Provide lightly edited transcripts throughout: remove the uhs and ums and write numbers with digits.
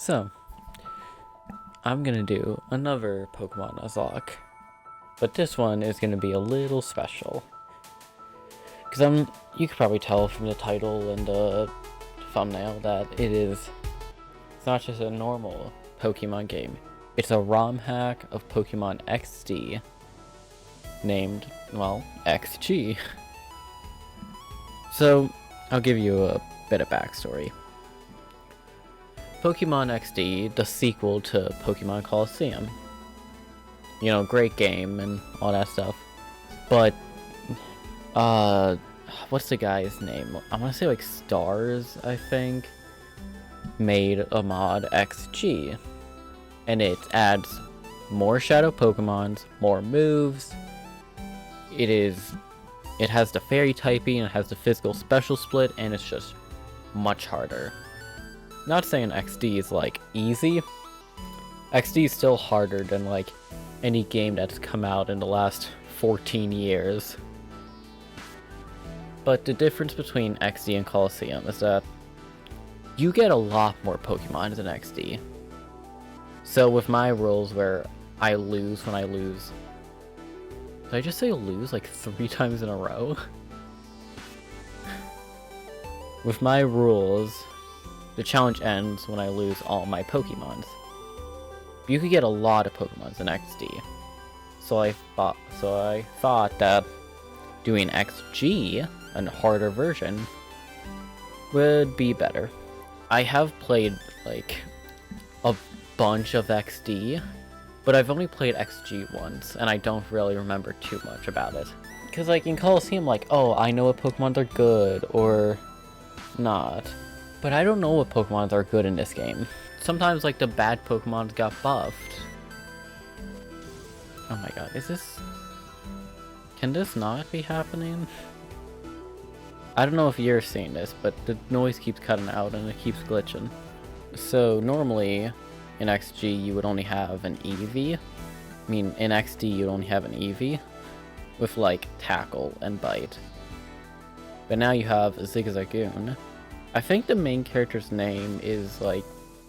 So, I'm gonna do another Pokemon Nuzlocke, but this one is gonna be a little special. Because you could probably tell from the title and the thumbnail that it's not just a normal Pokemon game. It's a ROM hack of Pokemon XD, named, well, XG. So, I'll give you a bit of backstory. Pokemon XD, the sequel to Pokemon Colosseum. You know, great game and all that stuff. But, what's the guy's name? I want to say like Stars, I think, made a mod XG. And it adds more Shadow Pokemons, more moves. It has the Fairy typing, it has the physical special split, and it's just much harder. Not saying XD is like easy. XD is still harder than like any game that's come out in the last 14 years. But the difference between XD and Colosseum is that you get a lot more Pokemon than XD. So with my rules where I lose when I lose... Did I just say lose like 3 times in a row? With my rules, the challenge ends when I lose all my Pokemons. You could get a lot of Pokemons in XD. So I thought that doing XG, a harder version, would be better. I have played like a bunch of XD, but I've only played XG once, and I don't really remember too much about it. Because like in Colosseum, like, oh, I know what Pokemon are good or not. But I don't know what Pokemons are good in this game. Sometimes, like, the bad Pokemons got buffed. Oh my god, can this not be happening? I don't know if you're seeing this, but the noise keeps cutting out and it keeps glitching. So, normally, in XG, you would only have an Eevee. I mean, in XD, you'd only have an Eevee with, like, Tackle and Bite. But now you have a Zigzagoon. I think the main character's name is like,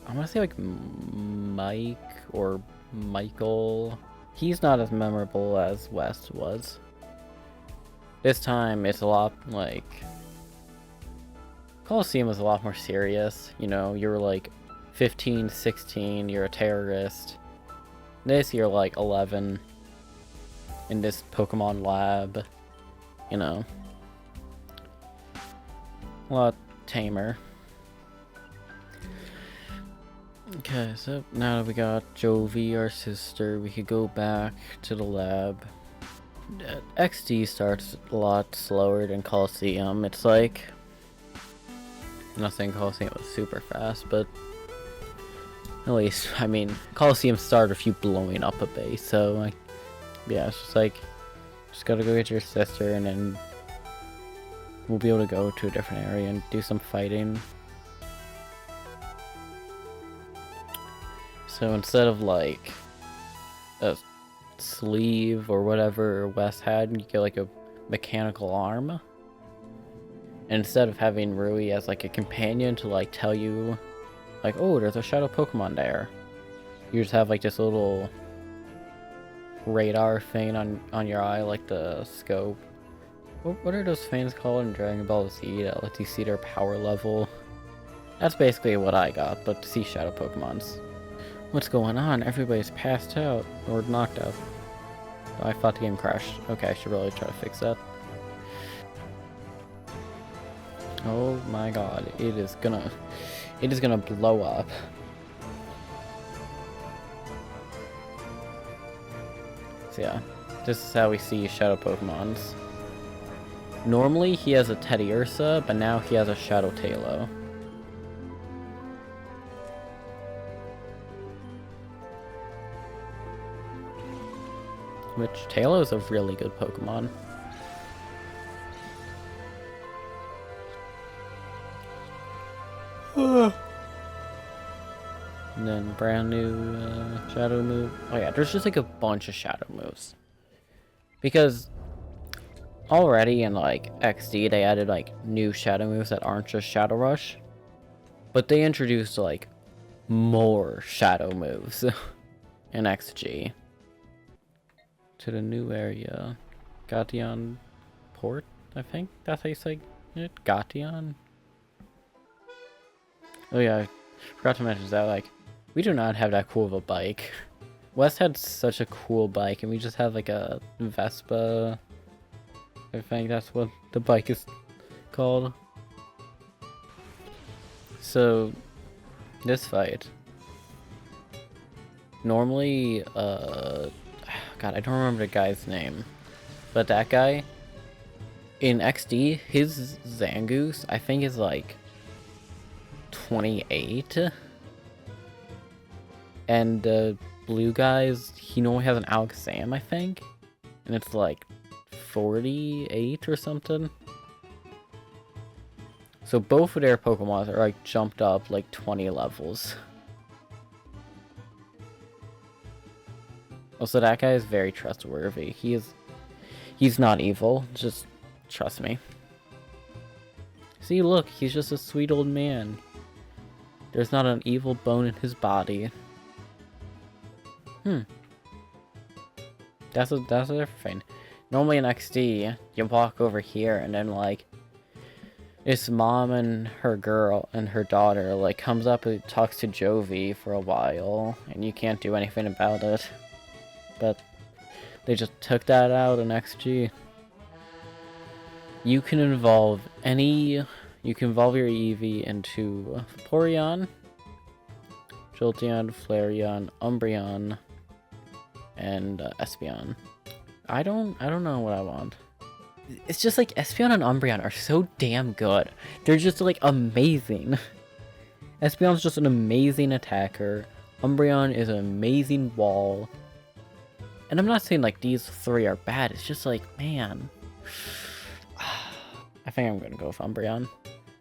I want to say like Mike or Michael. He's not as memorable as West was. This time it's a lot like, Colosseum was a lot more serious. You know, you're like 15, 16, you're a terrorist. This you're like 11 in this Pokemon lab, you know. A lot tamer. Okay, so now that we got Jovi, our sister, we could go back to the lab. XD starts a lot slower than Colosseum. It's like, I'm not saying Colosseum was super fast, but at least, I mean, Colosseum started with you blowing up a base, so like, yeah, it's just like, just gotta go get your sister and then we'll be able to go to a different area and do some fighting. So instead of like a sleeve or whatever Wes had, you get like a mechanical arm. And instead of having Rui as like a companion to like tell you like, oh, there's a shadow Pokemon there, you just have like this little radar thing on your eye, like the scope. What are those things called in Dragon Ball Z that lets you see their power level? That's basically what I got, but to see shadow Pokemons. What's going on? Everybody's passed out or knocked out. Oh, I thought the game crashed. Okay, I should really try to fix that. Oh my god, it is gonna blow up. So yeah, this is how we see shadow Pokemons. Normally he has a Teddiursa, but now he has a Shadow Tailo. Which, Tailo is a really good Pokemon. And then brand new Shadow move. Oh yeah, there's just like a bunch of Shadow moves. Because already in like XD they added like new Shadow moves that aren't just Shadow Rush. But they introduced like more shadow moves in XG. To the new area. Gation Port, I think that's how you say it? Gation? Oh yeah, I forgot to mention that, like, we do not have that cool of a bike. Wes had such a cool bike, and we just have like a Vespa. I think that's what the bike is called. So, this fight. Normally, God, I don't remember the guy's name. But that guy, in XD, his Zangoose, I think is like 28. And the blue guys, he normally has an Alakazam, I think. And it's like 48 or something. So both of their Pokemon are like jumped up like 20 levels. Also, that guy is very trustworthy. He's not evil, just trust me. See, look, he's just a sweet old man. There's not an evil bone in his body. That's a different thing. Normally in XD, you walk over here and then like this mom and her girl and her daughter like comes up and talks to Jovi for a while, and you can't do anything about it. But they just took that out in XG. You can evolve your Eevee into Vaporeon, Jolteon, Flareon, Umbreon, and Espeon. I don't know what I want. It's just like Espeon and Umbreon are so damn good. They're just like amazing. Espeon's just an amazing attacker. Umbreon is an amazing wall. And I'm not saying like these three are bad. It's just like, man. I think I'm gonna go with Umbreon.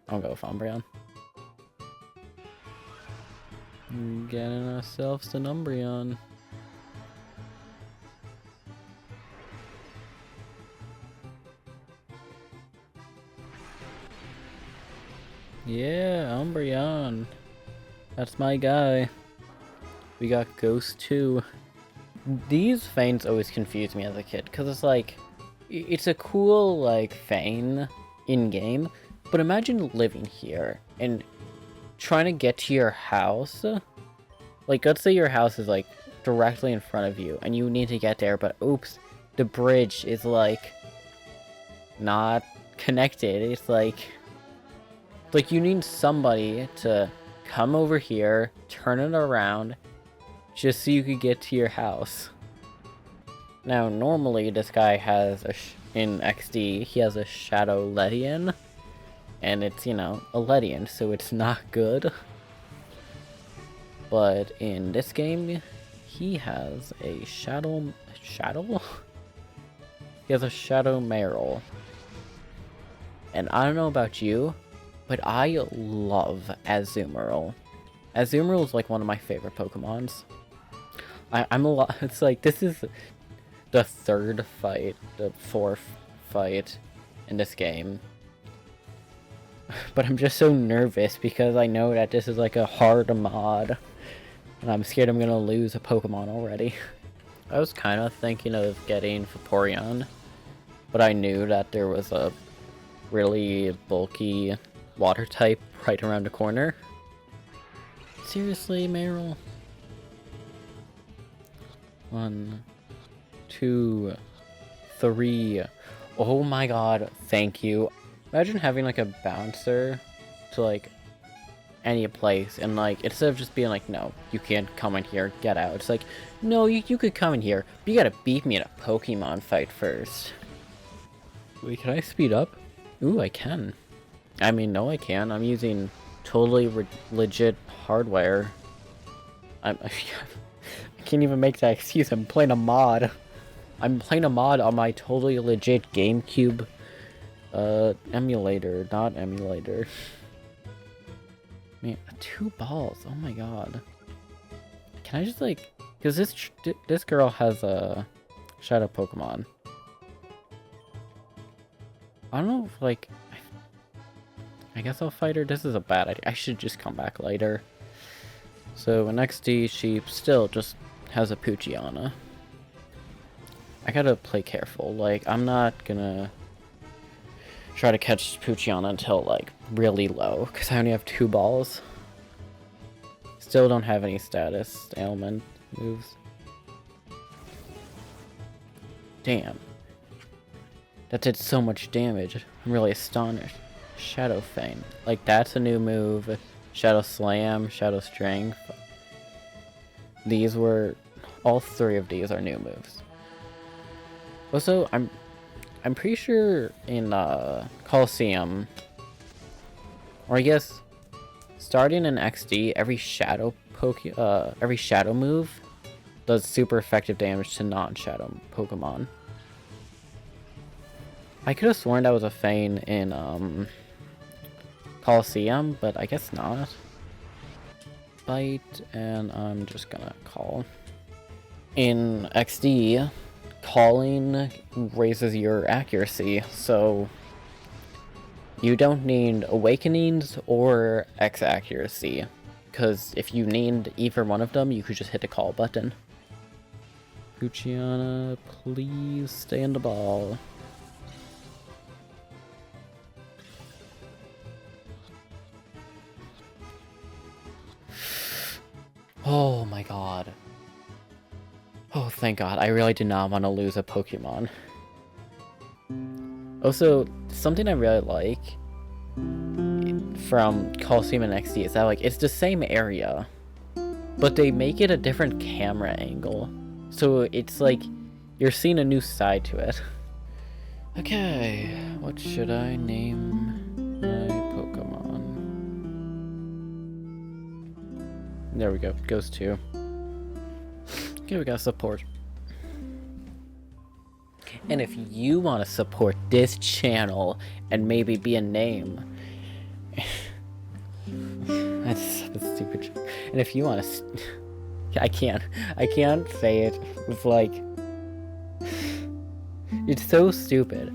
I'll go with Umbreon. Getting ourselves an Umbreon. Yeah, Umbreon. That's my guy. We got Ghost 2. These feigns always confused me as a kid, because it's like, it's a cool, like, feign in-game, but imagine living here and trying to get to your house. Like, let's say your house is, like, directly in front of you, and you need to get there, but oops, the bridge is, like, not connected. It's like you need somebody to come over here, turn it around, just so you could get to your house. Now, normally this guy has in XD, he has a Shadow Ledian, and it's, you know, a Ledian, so it's not good. But in this game, he has a Shadow? He has a Shadow Meryl. And I don't know about you, but I love Azumarill. Azumarill is like one of my favorite Pokemons. I'm a lot. It's like this is the third fight, the fourth fight in this game. But I'm just so nervous because I know that this is like a hard mod, and I'm scared I'm gonna lose a Pokemon already. I was kind of thinking of getting Vaporeon, but I knew that there was a really bulky water type right around the corner. Seriously, Meryl? 1, 2, 3. Oh my god, thank you. Imagine having like a bouncer to like any place, and like instead of just being like, no, you can't come in here, get out. It's like, no, you could come in here, but you gotta beat me in a Pokemon fight first. Wait, can I speed up? Ooh, I can. I mean, no, I can. I'm using totally legit hardware. I can't even make that excuse. I'm playing a mod. I'm playing a mod on my totally legit GameCube emulator, not emulator. Man, 2 balls. Oh my god. Can I just like, because this girl has a Shadow Pokemon. I don't know if like, I guess I'll fight her. This is a bad idea. I should just come back later. So an XD sheep still just has a Poochiana. I gotta play careful. Like, I'm not gonna try to catch Poochiana until, like, really low, because I only have 2 balls. Still don't have any status ailment moves. Damn. That did so much damage. I'm really astonished. Shadow Feint. Like, that's a new move. Shadow Slam, Shadow Strength. These were... all 3 of these are new moves. Also, I'm pretty sure in Coliseum, or I guess starting in XD, every shadow move does super effective damage to non-shadow Pokemon. I could have sworn that was a feint in Coliseum, but I guess not. Bite, and I'm just gonna call. In XD, calling raises your accuracy, so you don't need Awakenings or X accuracy, because if you need either one of them, you could just hit the call button. Poochiana, please stay in the ball. Oh my god. Oh, thank god. I really did not want to lose a Pokemon. Also, something I really like from Coliseum and XD is that, like, it's the same area, but they make it a different camera angle. So it's like you're seeing a new side to it. Okay, what should I name my Pokemon? There we go. Goes to. Okay, we got support. And if you want to support this channel and maybe be a name, that's a stupid joke. And if you want to, I can't say it. It's like, it's so stupid.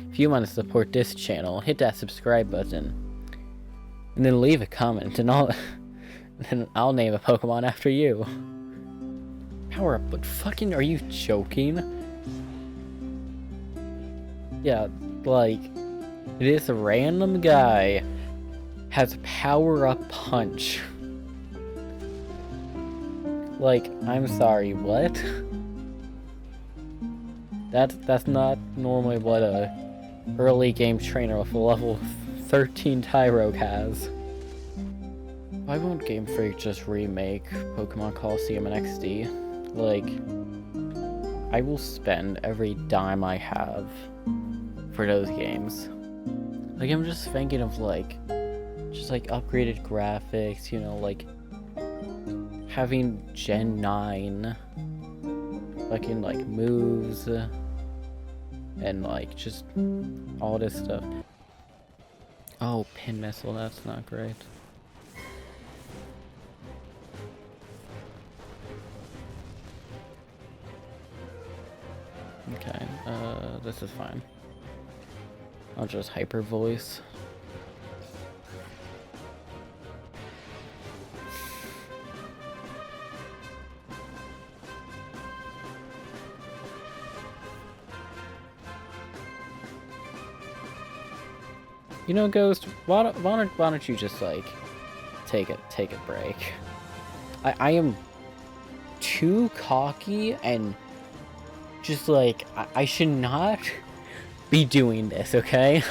If you want to support this channel, hit that subscribe button, and then leave a comment, and I'll name a Pokemon after you. Power up, but fucking, are you joking? Yeah, like, this random guy has power up punch. Like, I'm sorry, what? That's not normally what a early game trainer with a level 13 Tyrogue has. Why won't Game Freak just remake Pokemon Coliseum and XD? Like, I will spend every dime I have for those games. Like, I'm just thinking of, like, just, like, upgraded graphics, you know, like, having Gen 9 fucking, like, moves, and, like, just all this stuff. Oh, Pin Missile, that's not great. Okay, this is fine. I'll just hyper voice. You know, Ghost, why don't you just, like, take a break? I am too cocky and just, like, I should not be doing this, okay?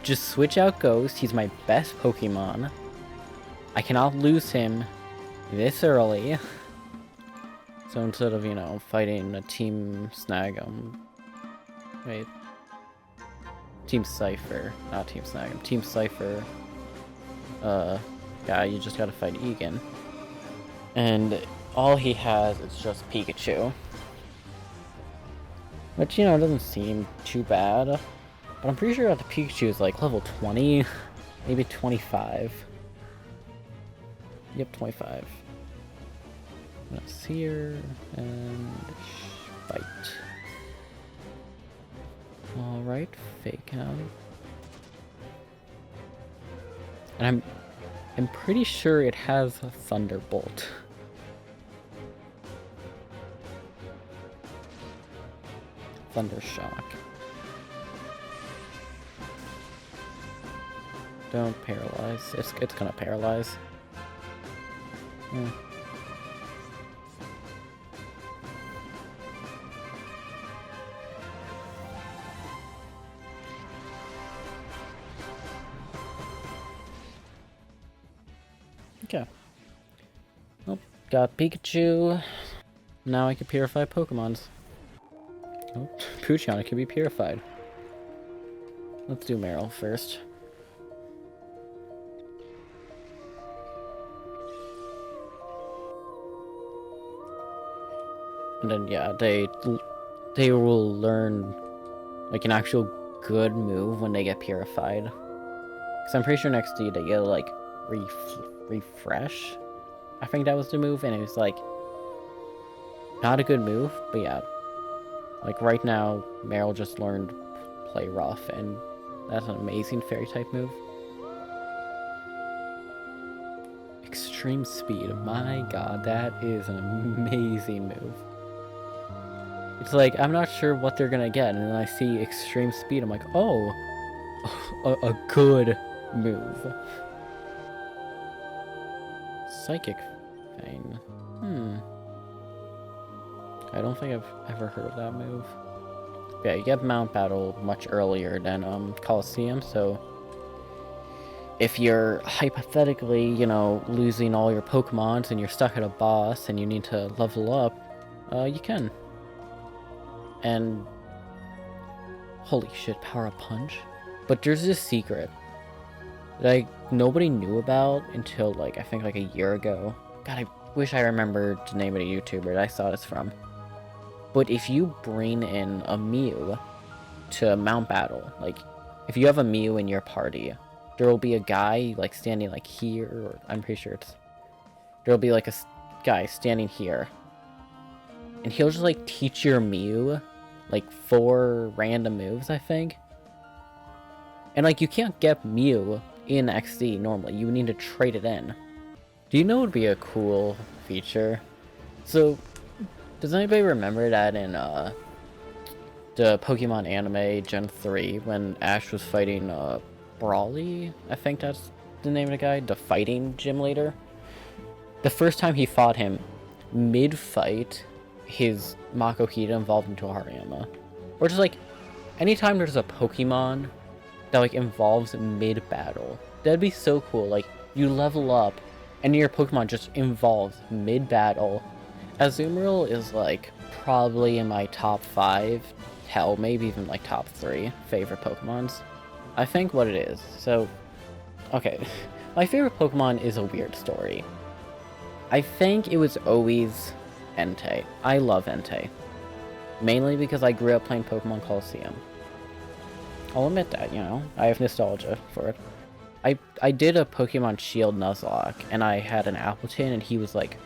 Just switch out Ghost. He's my best Pokemon. I cannot lose him this early. So instead of, you know, fighting a Team Snag, wait. Team Cypher, not Team Snag, Team Cypher, guy, you just gotta fight Egan. And all he has is just Pikachu. Which, you know, doesn't seem too bad. But I'm pretty sure that the Pikachu is like level 20, maybe 25. Yep, 25. That's here, and fight. Alright, fake out. And I'm pretty sure it has a Thunderbolt. Thundershock. Don't paralyze. It's gonna paralyze. Okay. Well, got Pikachu. Now I can purify Pokemons. Oh, Poochyena can be purified. Let's do Meryl first. And then yeah, they will learn like an actual good move when they get purified. Cause I'm pretty sure next D they get like refresh. I think that was the move, and it was like not a good move, but yeah. Like right now, Meryl just learned Play Rough, and that's an amazing fairy type move. Extreme Speed, my god, that is an amazing move. It's like, I'm not sure what they're gonna get, and then I see Extreme Speed, I'm like, oh, a good move. Psychic Fang. I don't think I've ever heard of that move. Yeah, you get Mount Battle much earlier than Coliseum, so if you're hypothetically, you know, losing all your Pokemons and you're stuck at a boss and you need to level up, you can. And holy shit, Power Up Punch. But there's this secret that nobody knew about until like I think like a year ago. God, I wish I remembered the name of the YouTuber that I saw this from. But if you bring in a Mew to Mount Battle, like if you have a Mew in your party, there will be a guy like standing like here, or I'm pretty sure there'll be like a guy standing here, and he'll just like teach your Mew like 4 random moves, I think. And like you can't get Mew in XD normally, you need to trade it in. Do you know what would be a cool feature? So does anybody remember that in the Pokemon anime Gen 3 when Ash was fighting Brawly? I think that's the name of the guy, the fighting gym leader. The first time he fought him, mid-fight, his Makuhita evolved into a Hariyama. Or just like, anytime there's a Pokemon that like evolves mid-battle, that'd be so cool. Like, you level up, and your Pokemon just evolves mid-battle. Azumarill is like probably in my top 5, hell, maybe even like top 3 favorite Pokemons. I think what it is. So, okay, my favorite Pokemon is a weird story. I think it was always Entei. I love Entei. Mainly because I grew up playing Pokemon Coliseum. I'll admit that, you know, I have nostalgia for it. I did a Pokemon Shield Nuzlocke, and I had an Appleton, and he was like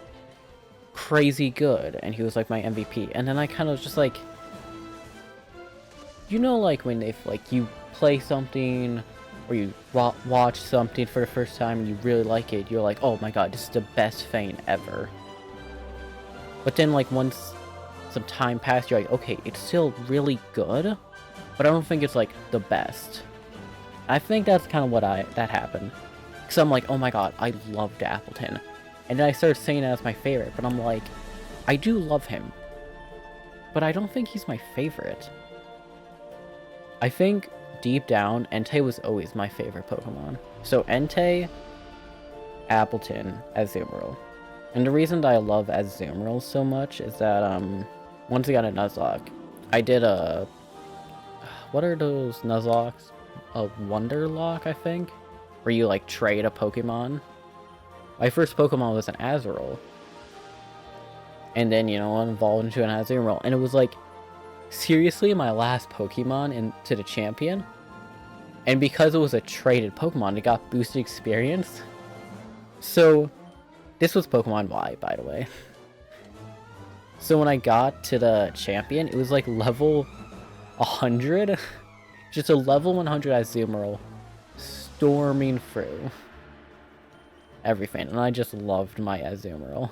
crazy good, and he was like my MVP. And then I kind of just like, you know, like when if like you play something or you watch something for the first time and you really like it, you're like, oh my god, this is the best thing ever. But then like once some time passed, you're like, okay, it's still really good, but I don't think it's like the best. I think that's kind of what that happened. Because I'm like, oh my god, I loved Appleton. And then I started saying that as my favorite, but I'm like, I do love him, but I don't think he's my favorite. I think deep down, Entei was always my favorite Pokemon. So Entei, Appleton, Azumarill. And the reason that I love Azumarill so much is that, once I got a Nuzlocke, I did a... What are those Nuzlocks? A Wonderlock, I think? Where you, like, trade a Pokemon. My first Pokemon was an Azurill. And then, you know, evolved into an Azumarill. And it was, like, seriously my last Pokemon into the champion. And because it was a traded Pokemon, it got boosted experience. So, this was Pokemon Y, by the way. So when I got to the champion, it was like level 100. Just a level 100 Azumarill storming through. everything, and I just loved my Azumarill.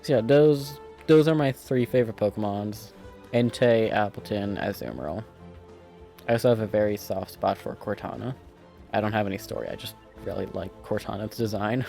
So yeah, those are my 3 favorite Pokemons. Entei, Appleton, Azumarill. I also have a very soft spot for Cortana. I don't have any story, I just really like Cortana's design.